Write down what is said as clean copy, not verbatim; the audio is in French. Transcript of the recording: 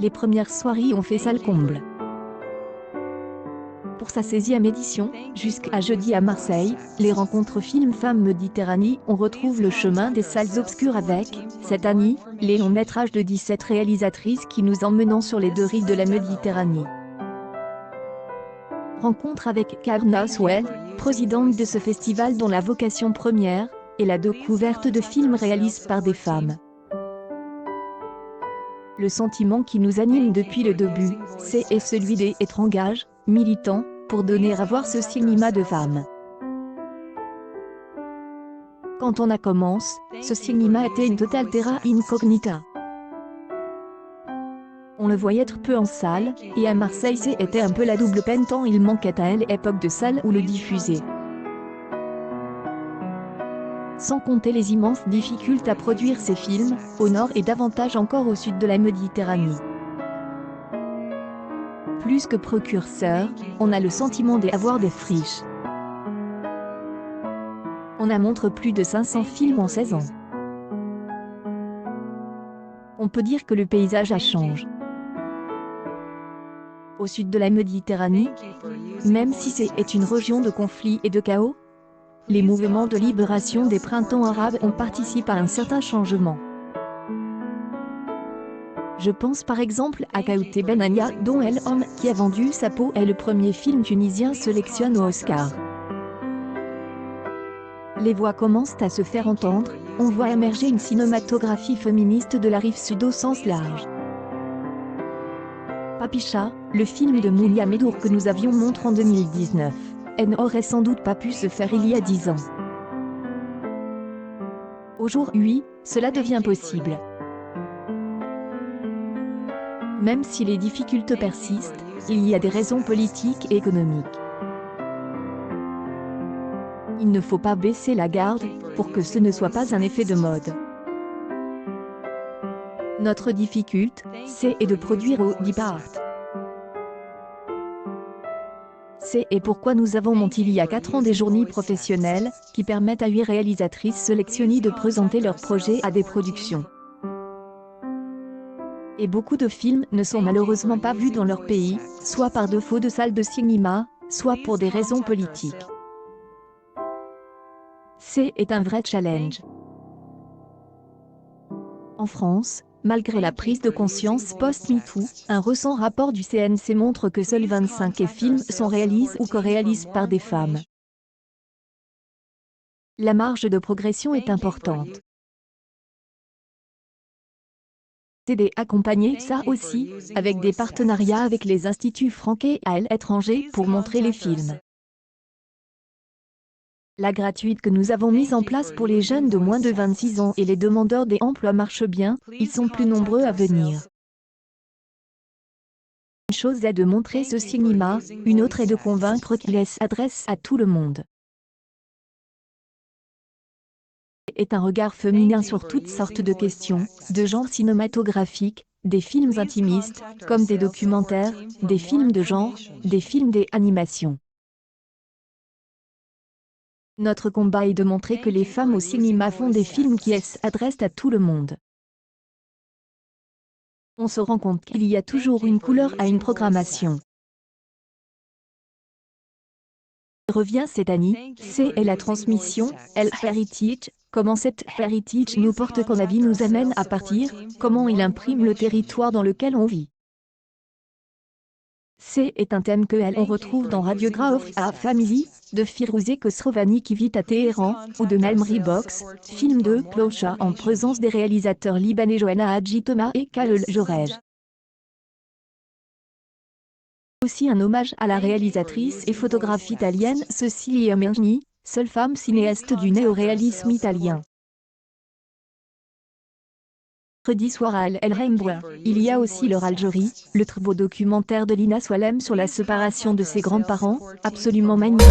Les premières soirées ont fait salle comble. Pour sa 16e édition, jusqu'à jeudi à Marseille, les rencontres Film Femmes Méditerranée, on retrouve le chemin des salles obscures avec, cette année, les longs métrages de 17 réalisatrices qui nous emmènent sur les deux rives de la Méditerranée. Rencontre avec Kavna Swell, présidente de ce festival dont la vocation première est la découverte de films réalisés par des femmes. Le sentiment qui nous anime depuis le début, c'est celui d'être engagés, militants, pour donner à voir ce cinéma de femmes. Quand on a commencé, ce cinéma était une totale terra incognita. On le voyait être peu en salle, et à Marseille c'était un peu la double peine tant il manquait à l'époque de salles où le diffuser. Sans compter les immenses difficultés à produire ces films, au nord et davantage encore au sud de la Méditerranée. Plus que précurseur, on a le sentiment d'avoir des friches. On a montré plus de 500 films en 16 ans. On peut dire que le paysage a changé. Au sud de la Méditerranée, même si c'est une région de conflit et de chaos, les mouvements de libération des printemps arabes ont participé à un certain changement. Je pense par exemple à Kaouté Benania, dont El Homme qui a vendu sa peau est le premier film tunisien sélectionné au Oscar. Les voix commencent à se faire entendre, on voit émerger une cinématographie féministe de la rive sud au sens large. Papicha, le film de Mounia Medour que nous avions montré en 2019, n'aurait sans doute pas pu se faire il y a 10 ans. Aujourd'hui, cela devient possible. Même si les difficultés persistent, il y a des raisons politiques et économiques. Il ne faut pas baisser la garde, pour que ce ne soit pas un effet de mode. Notre difficulté, c'est de produire au départ. C'est pourquoi nous avons monté il y a 4 ans des journées professionnelles, qui permettent à 8 réalisatrices sélectionnées de présenter leurs projets à des productions. Et beaucoup de films ne sont malheureusement pas vus dans leur pays, soit par défaut de salles de cinéma, soit pour des raisons politiques. C'est un vrai challenge. En France, malgré la prise de conscience post-MeToo, un récent rapport du CNC montre que seuls 25 films sont réalisés ou co-réalisés par des femmes. La marge de progression est importante. C'est d'accompagner ça aussi, avec des partenariats avec les instituts français à l'étranger pour montrer les films. La gratuite que nous avons mise en place pour les jeunes de moins de 26 ans et les demandeurs d'emploi marche bien, ils sont plus nombreux à venir. Une chose est de montrer ce cinéma, une autre est de convaincre qu'il s'adresse à tout le monde. Est un regard féminin sur toutes sortes de questions, de genre cinématographique, des films intimistes, comme des documentaires, des films de genre, des films d'animation. Notre combat est de montrer que les femmes au cinéma font des films qui s'adressent à tout le monde. On se rend compte qu'il y a toujours une couleur à une programmation. Revient cette année, c'est la transmission, heritage, comment cette heritage nous porte quand la vie nous amène à partir, comment il imprime le territoire dans lequel on vit. C'est un thème que on retrouve dans Radiograph à Family, de Firouzeh Khosrovani qui vit à Téhéran, ou de Melmri Box, film de Clocha en présence des réalisateurs libanais Johanna Hadji Thomas et Khalil Jorej. Aussi un hommage à la réalisatrice et photographe italienne Cecilia Mergni, seule femme cinéaste du néo-réalisme italien. Mercredi soir à El Rembouin, il y a aussi leur Algérie, le très beau documentaire de Lina Swalem sur la séparation de ses grands-parents, absolument magnifique.